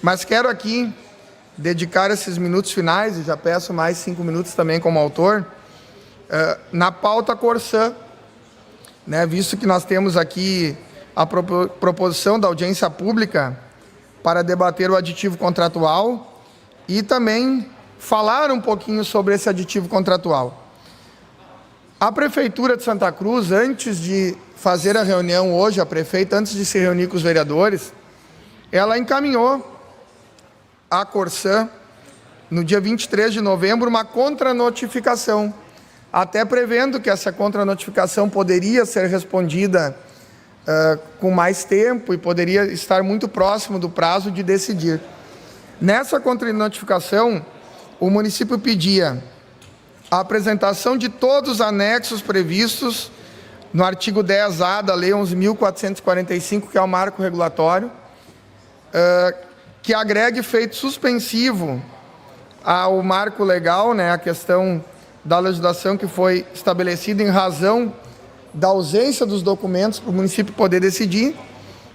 Mas quero aqui dedicar esses minutos finais, e já peço mais 5 minutos também como autor, na pauta Corsã, né, visto que nós temos aqui a proposição da audiência pública para debater o aditivo contratual e também falar um pouquinho sobre esse aditivo contratual. A Prefeitura de Santa Cruz, antes de fazer a reunião hoje, a prefeita, antes de se reunir com os vereadores, ela encaminhou à Corsã, no dia 23 de novembro, uma contranotificação, até prevendo que essa contranotificação poderia ser respondida com mais tempo e poderia estar muito próximo do prazo de decidir. Nessa contranotificação, o município pedia a apresentação de todos os anexos previstos no artigo 10A da Lei 11.445, que é o marco regulatório, que agregue efeito suspensivo ao marco legal, né, a questão da legislação que foi estabelecida em razão da ausência dos documentos para o município poder decidir,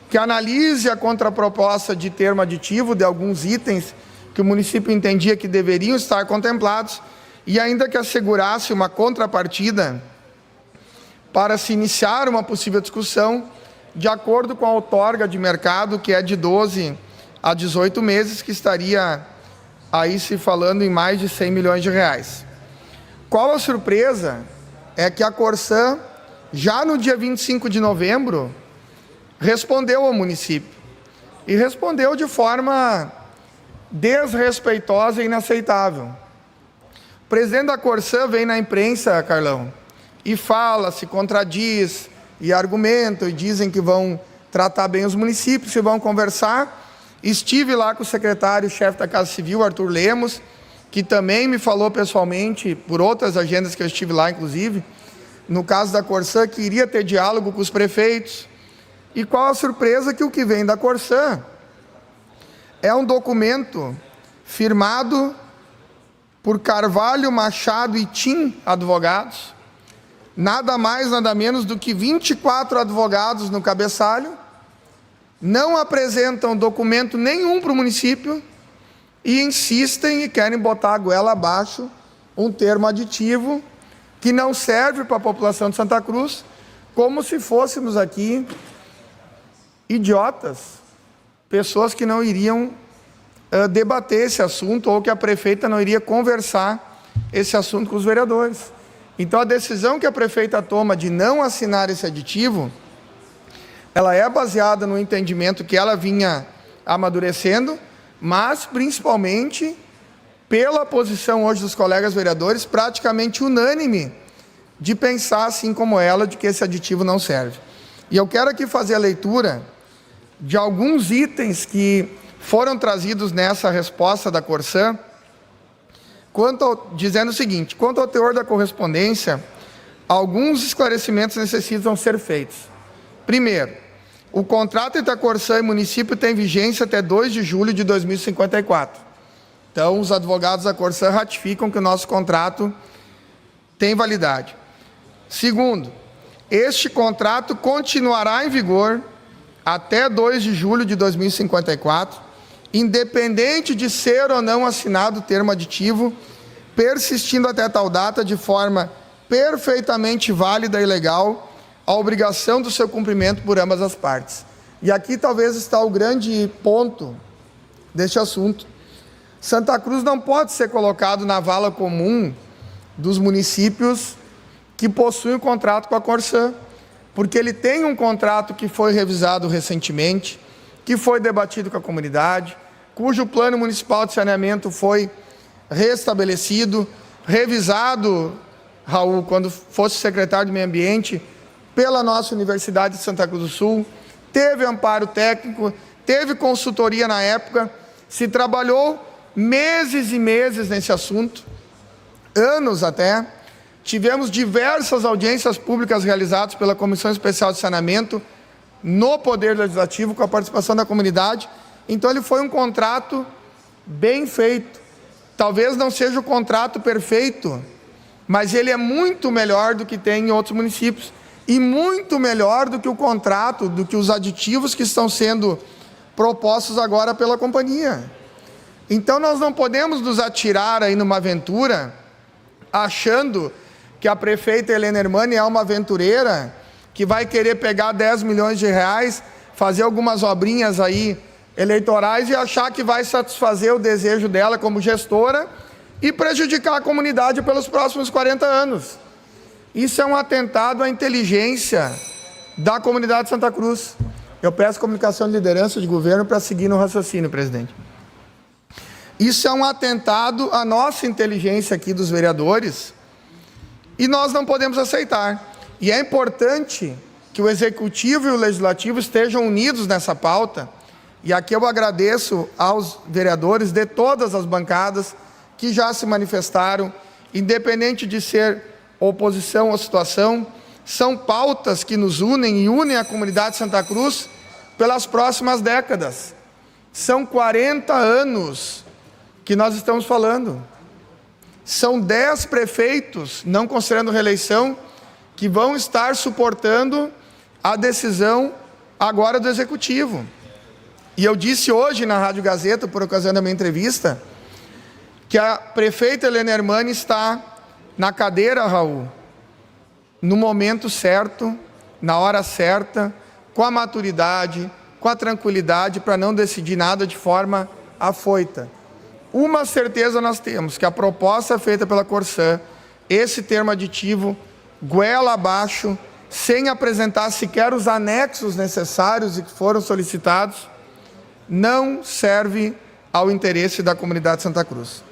que analise a contraproposta de termo aditivo de alguns itens que o município entendia que deveriam estar contemplados e ainda que assegurasse uma contrapartida para se iniciar uma possível discussão de acordo com a outorga de mercado, que é de 12 a 18 meses, que estaria aí se falando em mais de 100 milhões de reais. Qual a surpresa? É que a Corsã, já no dia 25 de novembro, respondeu ao município. E respondeu de forma desrespeitosa e inaceitável. O presidente da Corsã vem na imprensa, Carlão, e fala, se contradiz, e argumenta, e dizem que vão tratar bem os municípios, que vão conversar. Estive lá com o secretário-chefe da Casa Civil, Arthur Lemos, que também me falou pessoalmente, por outras agendas que eu estive lá, inclusive, no caso da Corsã, que iria ter diálogo com os prefeitos. E qual a surpresa? Que o que vem da Corsã é um documento firmado por Carvalho, Machado e Tim advogados, nada mais, nada menos do que 24 advogados no cabeçalho, não apresentam documento nenhum para o município e insistem e querem botar a goela abaixo um termo aditivo que não serve para a população de Santa Cruz, como se fôssemos aqui idiotas, pessoas que não iriam debater esse assunto ou que a prefeita não iria conversar esse assunto com os vereadores. Então, a decisão que a prefeita toma de não assinar esse aditivo, ela é baseada no entendimento que ela vinha amadurecendo, mas principalmente pela posição hoje dos colegas vereadores, praticamente unânime, de pensar assim como ela, de que esse aditivo não serve. E eu quero aqui fazer a leitura de alguns itens que foram trazidos nessa resposta da Corsã, dizendo o seguinte: quanto ao teor da correspondência, alguns esclarecimentos necessitam ser feitos. Primeiro, o contrato entre a Corsã e o município tem vigência até 2 de julho de 2054. Então, os advogados da Corsã ratificam que o nosso contrato tem validade. Segundo, este contrato continuará em vigor até 2 de julho de 2054, independente de ser ou não assinado o termo aditivo, persistindo até tal data de forma perfeitamente válida e legal a obrigação do seu cumprimento por ambas as partes. E aqui talvez está o grande ponto deste assunto. Santa Cruz não pode ser colocado na vala comum dos municípios que possuem um contrato com a Corsã, porque ele tem um contrato que foi revisado recentemente, que foi debatido com a comunidade, cujo plano municipal de saneamento foi restabelecido, revisado, Raul, quando fosse secretário de Meio Ambiente, pela nossa Universidade de Santa Cruz do Sul, teve amparo técnico, teve consultoria na época, se trabalhou meses e meses nesse assunto, anos até. Tivemos diversas audiências públicas realizadas pela Comissão Especial de Saneamento no Poder Legislativo, com a participação da comunidade. Então, ele foi um contrato bem feito. Talvez não seja o contrato perfeito, mas ele é muito melhor do que tem em outros municípios e muito melhor do que o contrato, do que os aditivos que estão sendo propostos agora pela companhia. Então nós não podemos nos atirar aí numa aventura, achando que a prefeita Helena Hermani é uma aventureira, que vai querer pegar 10 milhões de reais, fazer algumas obrinhas aí eleitorais e achar que vai satisfazer o desejo dela como gestora e prejudicar a comunidade pelos próximos 40 anos. Isso é um atentado à inteligência da comunidade de Santa Cruz. Eu peço comunicação de liderança de governo para seguir no raciocínio, presidente. Isso é um atentado à nossa inteligência aqui dos vereadores e nós não podemos aceitar. E é importante que o Executivo e o Legislativo estejam unidos nessa pauta. E aqui eu agradeço aos vereadores de todas as bancadas que já se manifestaram, independente de ser oposição ou situação, são pautas que nos unem e unem a comunidade de Santa Cruz pelas próximas décadas. São 40 anos que nós estamos falando. São 10 prefeitos, não considerando reeleição, que vão estar suportando a decisão agora do Executivo. E eu disse hoje na Rádio Gazeta, por ocasião da minha entrevista, que a prefeita Helena Hermani está na cadeira, Raul, no momento certo, na hora certa, com a maturidade, com a tranquilidade, para não decidir nada de forma afoita. Uma certeza nós temos, que a proposta feita pela Corsã, esse termo aditivo, goela abaixo, sem apresentar sequer os anexos necessários e que foram solicitados, não serve ao interesse da comunidade de Santa Cruz.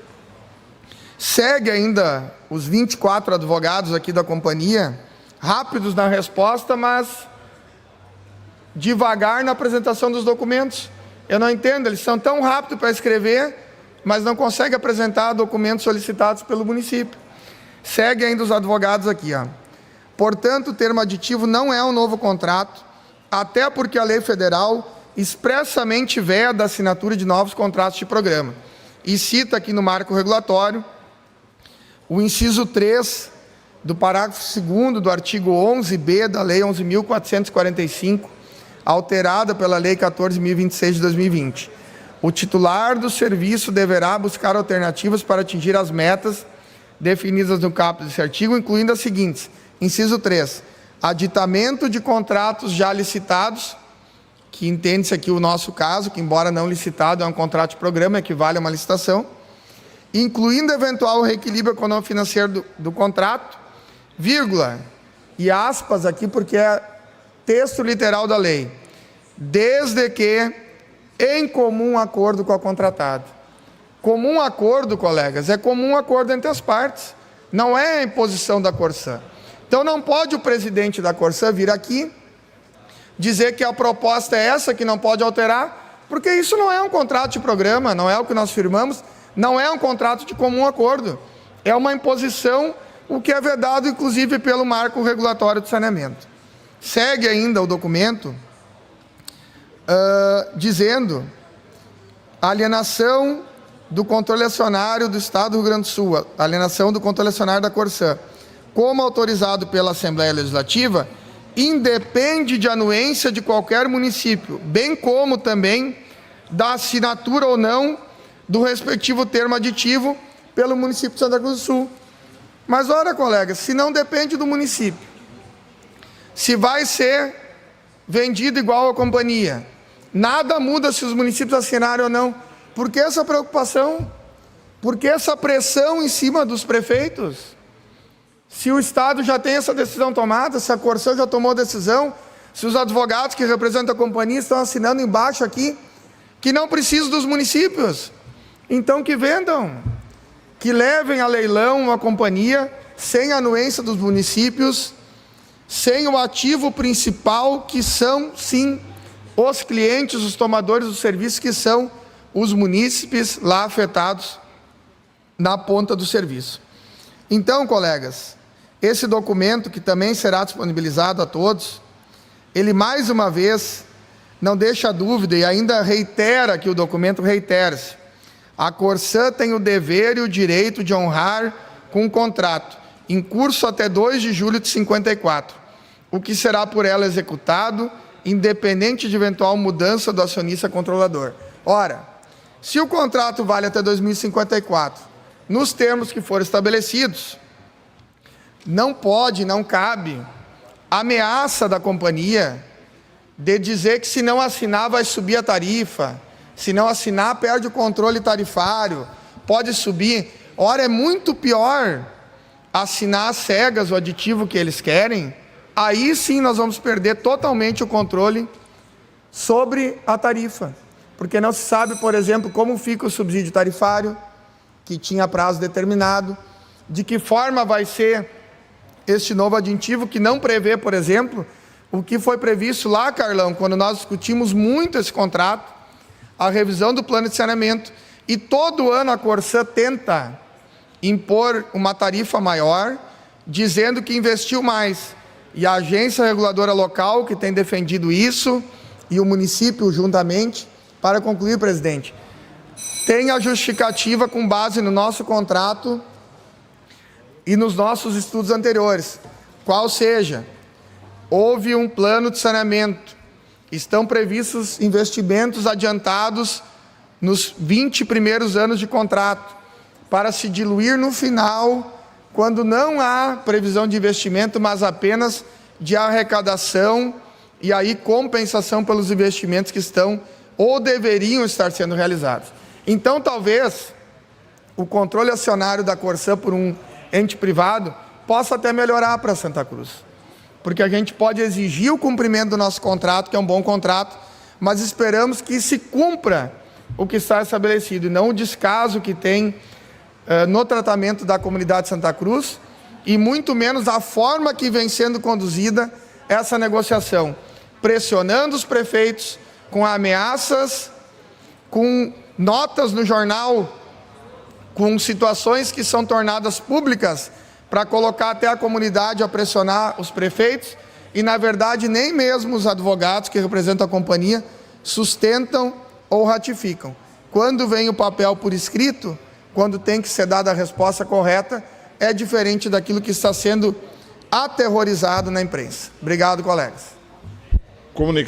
Segue ainda os 24 advogados aqui da companhia, rápidos na resposta, mas devagar na apresentação dos documentos. Eu não entendo, eles são tão rápidos para escrever, mas não conseguem apresentar documentos solicitados pelo município. Segue ainda os advogados aqui, ó. Portanto, o termo aditivo não é um novo contrato, até porque a lei federal expressamente veda a assinatura de novos contratos de programa. E cita aqui no marco regulatório o inciso 3 do parágrafo 2º do artigo 11b da Lei 11.445, alterada pela Lei 14.026 de 2020. O titular do serviço deverá buscar alternativas para atingir as metas definidas no caput desse artigo, incluindo as seguintes. Inciso 3. Aditamento de contratos já licitados, que entende-se aqui o nosso caso, que embora não licitado é um contrato de programa, equivale a uma licitação, incluindo eventual reequilíbrio econômico-financeiro do contrato, vírgula, e aspas aqui porque é texto literal da lei, desde que em comum acordo com a contratada. Comum acordo, colegas, é comum acordo entre as partes, não é a imposição da Corsã. Então não pode o presidente da Corsã vir aqui dizer que a proposta é essa, que não pode alterar, porque isso não é um contrato de programa, não é o que nós firmamos, não é um contrato de comum acordo, é uma imposição, o que é vedado inclusive pelo marco regulatório de saneamento. Segue ainda o documento dizendo a alienação do controle acionário do Estado do Rio Grande do Sul, a alienação do controle acionário da Corsã, como autorizado pela Assembleia Legislativa, independe de anuência de qualquer município, bem como também da assinatura ou não do respectivo termo aditivo pelo município de Santa Cruz do Sul. Mas olha, colegas, se não depende do município, se vai ser vendido igual à companhia, nada muda se os municípios assinarem ou não. Por que essa preocupação? Por que essa pressão em cima dos prefeitos? Se o Estado já tem essa decisão tomada, se a Corsã já tomou decisão, se os advogados que representam a companhia estão assinando embaixo aqui, que não precisam dos municípios, então que vendam, que levem a leilão a companhia sem anuência dos municípios, sem o ativo principal, que são, sim, os clientes, os tomadores do serviço, que são os munícipes lá afetados na ponta do serviço. Então, colegas, esse documento, que também será disponibilizado a todos, ele mais uma vez não deixa dúvida e ainda reitera que o documento reitera-se. A Corsã tem o dever e o direito de honrar com o contrato, em curso até 2 de julho de 54, o que será por ela executado independente de eventual mudança do acionista controlador. Ora, se o contrato vale até 2054, nos termos que foram estabelecidos, não cabe ameaça da companhia de dizer que se não assinar vai subir a tarifa, se não assinar perde o controle tarifário, pode subir. Ora, é muito pior assinar às cegas o aditivo que eles querem, aí sim nós vamos perder totalmente o controle sobre a tarifa, porque não se sabe, por exemplo, como fica o subsídio tarifário, que tinha prazo determinado, de que forma vai ser este novo aditivo, que não prevê, por exemplo, o que foi previsto lá, Carlão, quando nós discutimos muito esse contrato, a revisão do plano de saneamento, e todo ano a Corsã tenta impor uma tarifa maior, dizendo que investiu mais. E a agência reguladora local, que tem defendido isso, e o município juntamente, para concluir, presidente, tem a justificativa com base no nosso contrato e nos nossos estudos anteriores, qual seja, houve um plano de saneamento, estão previstos investimentos adiantados nos 20 primeiros anos de contrato, para se diluir no final, quando não há previsão de investimento, mas apenas de arrecadação e aí compensação pelos investimentos que estão ou deveriam estar sendo realizados. Então, talvez, o controle acionário da Corsã por um ente privado possa até melhorar para Santa Cruz, porque a gente pode exigir o cumprimento do nosso contrato, que é um bom contrato, mas esperamos que se cumpra o que está estabelecido, e não o descaso que tem no tratamento da comunidade de Santa Cruz, e muito menos a forma que vem sendo conduzida essa negociação, pressionando os prefeitos com ameaças, com notas no jornal, com situações que são tornadas públicas para colocar até a comunidade a pressionar os prefeitos, e na verdade nem mesmo os advogados que representam a companhia sustentam ou ratificam. Quando vem o papel por escrito, quando tem que ser dada a resposta correta, é diferente daquilo que está sendo aterrorizado na imprensa. Obrigado, colegas.